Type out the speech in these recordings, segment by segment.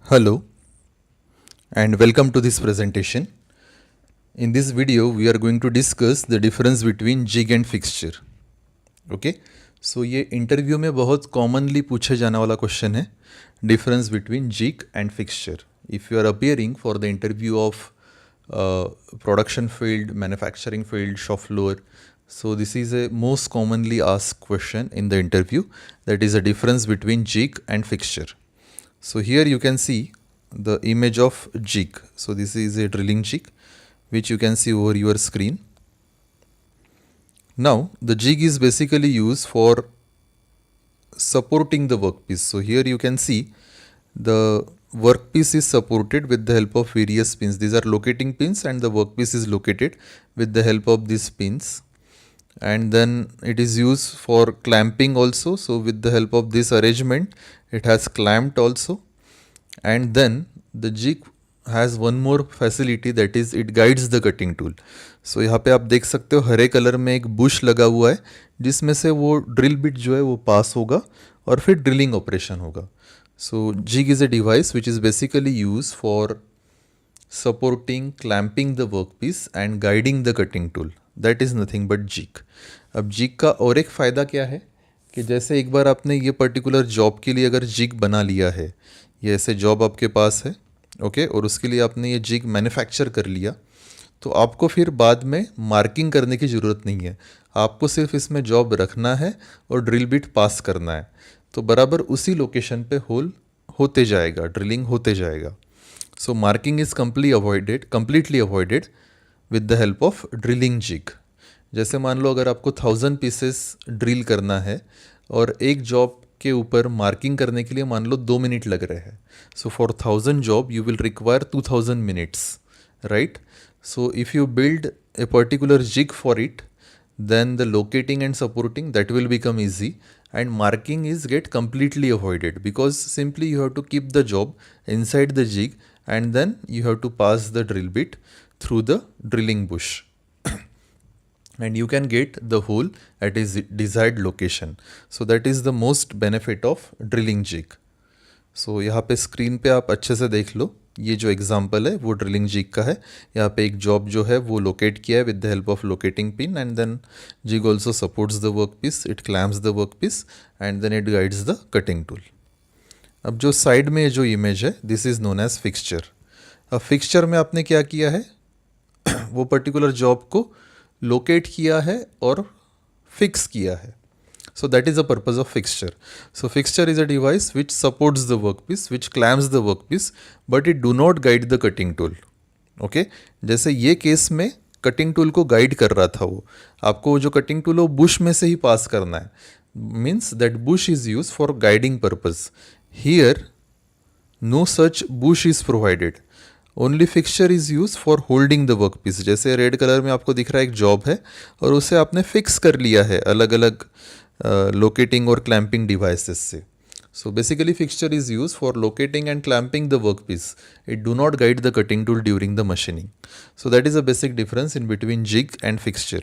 Hello and welcome to this presentation. In this video, we are going to discuss the difference between jig and fixture. Okay? So ये interview में बहुत commonly पूछे जाने वाला question है difference between jig and fixture. If you are appearing for the interview of production field, manufacturing field, shop floor. So this is a most commonly asked question in the interview, that is a difference between jig and fixture. So here you can see the image of jig. So this is a drilling jig which you can see over your screen. Now the jig is basically used for supporting the workpiece. So here you can see the workpiece is supported with the help of various pins. These are locating pins and the workpiece is located with the help of these pins. And then it is used for clamping also. So with the help of this arrangement, it has clamped also. And then the jig has one more facility, that is it guides the cutting tool. So यहाँ पे आप देख सकते हो हरे colour में एक Bush लगा हुआ है जिसमें से वो ड्रिल बिट जो है वो पास होगा और फिर ड्रिलिंग ऑपरेशन होगा. So jig is a device which is basically used for supporting, clamping the workpiece and guiding the cutting tool. That is nothing but jig. अब jig का और एक फ़ायदा क्या है कि जैसे एक बार आपने ये पर्टिकुलर जॉब के लिए अगर jig बना लिया है, ये ऐसे जॉब आपके पास है, ओके, और उसके लिए आपने ये jig मैन्युफैक्चर कर लिया, तो आपको फिर बाद में मार्किंग करने की ज़रूरत नहीं है. आपको सिर्फ इसमें जॉब रखना है और ड्रिल बिट पास करना है, तो बराबर उसी लोकेशन पे होल होते जाएगा, ड्रिलिंग होते जाएगा. So marking is completely avoided with the help of drilling jig. जैसे मान लो अगर आपको 1000 पीसेस ड्रिल करना है और एक जॉब के ऊपर मार्किंग करने के लिए मान लो 2 मिनट लग रहे हैं. So for 1000 job you will require 2000 minutes, right? So if you build a particular jig for it, then the locating and supporting that will become easy, and marking is get completely avoided because simply you have to keep the job inside the jig and then you have to pass the drill bit through the drilling bush and you can get the hole at its desired location. So that is the most benefit of drilling jig. So यहाँ पे screen पे आप अच्छे से देख लो, ये जो example है वो ड्रिलिंग जिग का है. यहाँ पे एक जॉब जो है वो लोकेट किया है with the help of locating pin and then jig also supports the work piece, it clamps the work piece and then it guides the cutting tool. अब जो साइड में जो इमेज है this is known as fixture. अब fixture में आपने क्या किया है वो पर्टिकुलर जॉब को लोकेट किया है और फिक्स किया है. So that is the purpose of fixture. So fixture is a device which supports the workpiece, which clamps the workpiece, but it do not guide the cutting tool. Okay? जैसे ये case में cutting tool को guide कर रहा था वो, आपको जो कटिंग टूल हो बुश में से ही पास करना है. Means that bush is use for guiding purpose. Here no such bush is provided, only fixture is use for holding the work piece. जैसे रेड कलर में आपको दिख रहा है एक जॉब है और उसे आपने फिक्स कर लिया है अलग अलग locating or clamping devices से. So basically fixture is used for locating and clamping the workpiece. It do not guide the cutting tool during the machining. So that is a basic difference in between jig and fixture.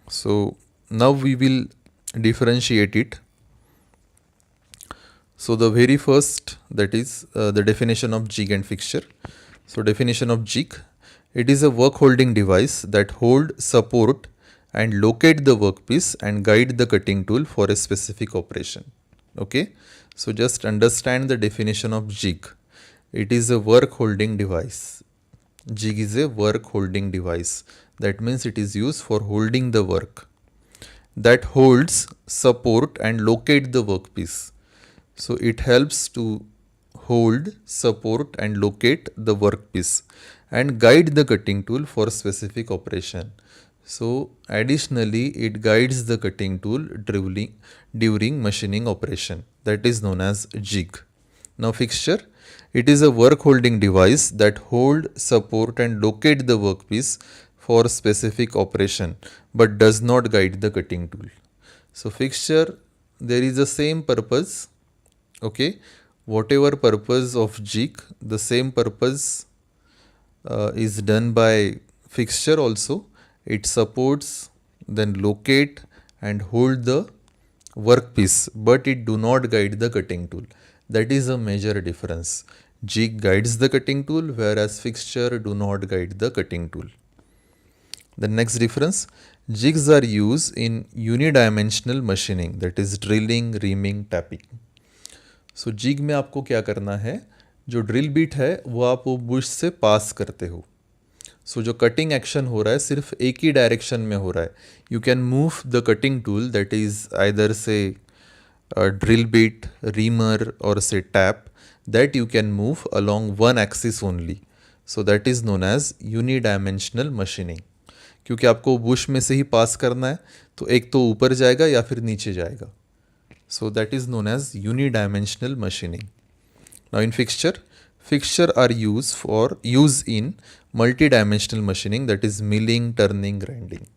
So now we will differentiate it. So the very first, that is the definition of jig and fixture. So definition of jig, it is a work holding device that hold, support and locate the workpiece and guide the cutting tool for a specific operation. Okay, so just understand the definition of jig. It is a work holding device. Jig is a work holding device. That means it is used for holding the work. That holds, support and locate the workpiece. So it helps to hold, support and locate the workpiece and guide the cutting tool for specific operation. So additionally it guides the cutting tool during machining operation. That is known as jig. Now fixture, it is a work holding device that hold, support and locate the workpiece for specific operation but does not guide the cutting tool. So fixture, there is the same purpose. Okay, whatever purpose of jig, the same purpose is done by fixture also. It supports, then locate and hold the workpiece, but it do not guide the cutting tool. That is a major difference. Jig guides the cutting tool, whereas fixture do not guide the cutting tool. The next difference, jigs are used in unidimensional machining, that is drilling, reaming, tapping. So jig में आपको क्या करना है, जो drill bit है वो आप वो बुश से पास करते हो. सो जो कटिंग एक्शन हो रहा है सिर्फ एक ही डायरेक्शन में हो रहा है. You can move the cutting tool, that is either say drill bit, reamer और say tap, that you can move along one axis only. So that is known as unidimensional machining. क्योंकि आपको Bush में से ही pass करना है, तो एक तो ऊपर जाएगा या फिर नीचे जाएगा. So that is known as unidimensional machining. Now in fixture are used in multi-dimensional machining, that is milling, turning, grinding.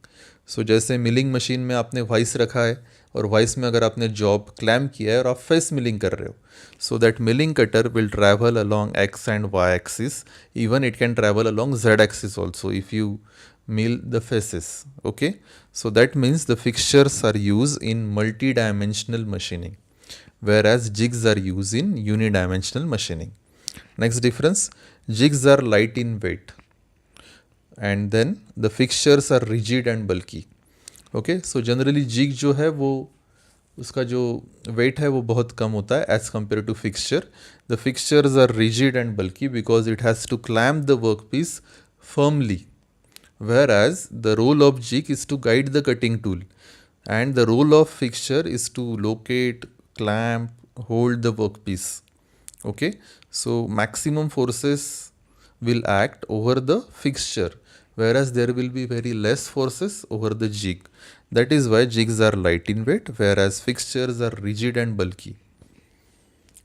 So जैसे मिलिंग मशीन में आपने वाइस रखा है और वाइस में अगर आपने जॉब क्लैम्प किया है और आप फेस मिलिंग कर रहे हो, so that milling cutter will travel along X and Y axis, even it can travel along Z axis also if you mill the faces. Okay, so that means the fixtures are used in multi-dimensional machining, whereas jigs are used in unidimensional machining. Next difference, jigs are light in weight and then the fixtures are rigid and bulky. Okay, so generally jig जो है वो उसका जो weight है वो बहुत कम होता है as compared to fixture. The fixtures are rigid and bulky because it has to clamp the workpiece firmly, whereas the role of jig is to guide the cutting tool and the role of fixture is to locate, clamp, hold the workpiece. Okay, so maximum forces will act over the fixture, whereas there will be very less forces over the jig. That is why jigs are light in weight, whereas fixtures are rigid and bulky.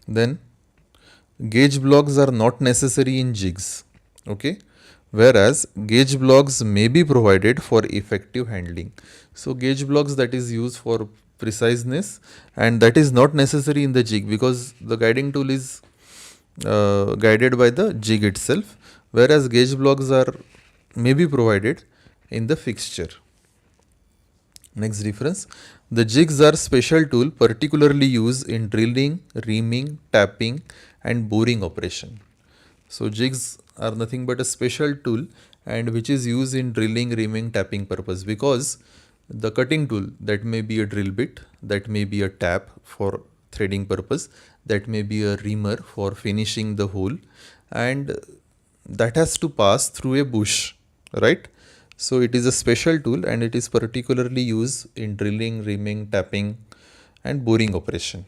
Then gauge blocks are not necessary in jigs. Okay, whereas gauge blocks may be provided for effective handling. So gauge blocks that is used for preciseness and that is not necessary in the jig because the guiding tool is guided by the jig itself, whereas gauge blocks are may be provided in the fixture. Next difference, the jigs are special tool particularly used in drilling, reaming, tapping and boring operation. So jigs are nothing but a special tool and which is used in drilling, reaming, tapping purpose, because the cutting tool, that may be a drill bit, that may be a tap for threading purpose, that may be a reamer for finishing the hole, and that has to pass through a bush, right? So it is a special tool and it is particularly used in drilling, reaming, tapping and boring operation.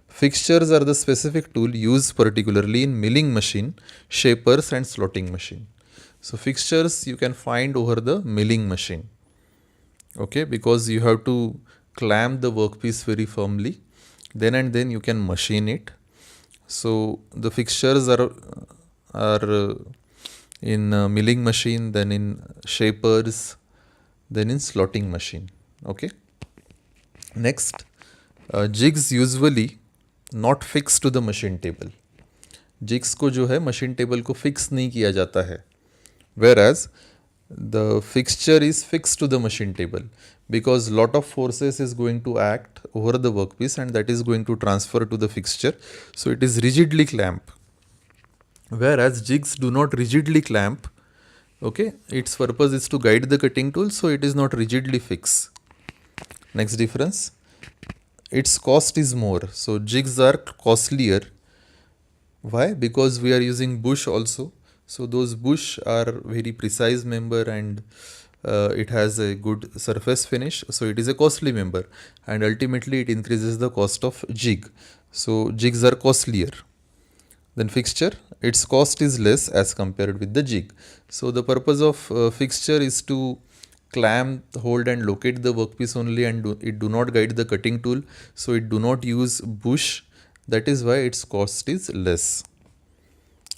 Fixtures are the specific tool used particularly in milling machine, shapers and slotting machine. So fixtures you can find over the milling machine. Okay, because you have to clamp the workpiece very firmly, then and then you can machine it. So the fixtures are in milling machine, then in shapers, then in slotting machine. Okay. Next, jigs usually not fix to the machine table. Jigs को जो है machine table को fix नहीं किया जाता है, whereas the fixture is fix to the machine table because lot of forces is going to act over the work piece and that is going to transfer to the fixture, so it is rigidly clamp, whereas jigs do not rigidly clamp. Okay, its purpose is to guide the cutting tool, so it is not rigidly fixed. Next difference, its cost is more. So jigs are costlier. Why? Because we are using bush also. So those bush are very precise member and it has a good surface finish. So it is a costly member and ultimately it increases the cost of jig. So jigs are costlier. Then fixture, its cost is less as compared with the jig. So the purpose of fixture is to clamp, hold and locate the workpiece only, and it do not guide the cutting tool, so it do not use bush. That is why its cost is less.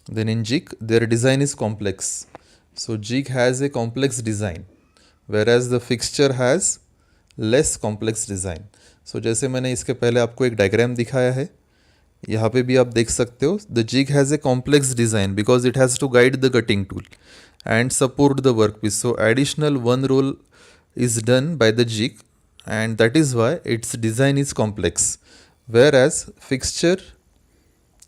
Then in jig, their design is complex. So jig has a complex design, whereas the fixture has less complex design. So जैसे मैंने इसके पहले आपको एक diagram दिखाया है, यहाँ पे भी आप देख सकते हो, the jig has a complex design because it has to guide the cutting tool and support the workpiece. So additional one role is done by the jig and that is why its design is complex, whereas fixture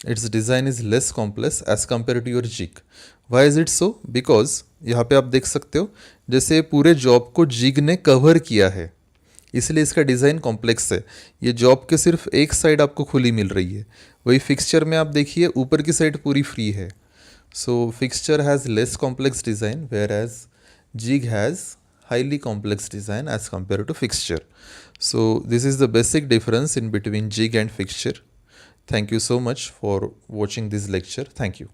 its design is less complex as compared to your jig. Why is it so? Because यहाँ पे आप देख सकते हो जैसे पूरे job को zig ने कवर किया है, इसलिए इसका डिज़ाइन कॉम्प्लेक्स है. ये जॉब के सिर्फ एक साइड आपको खुली मिल रही है, वही फिक्सचर में आप देखिए ऊपर की साइड पूरी फ्री है. So fixture has less complex design whereas jig has highly complex design as compared to fixture. So this is the basic difference in between jig and fixture. Thank you so much for watching this lecture. Thank you.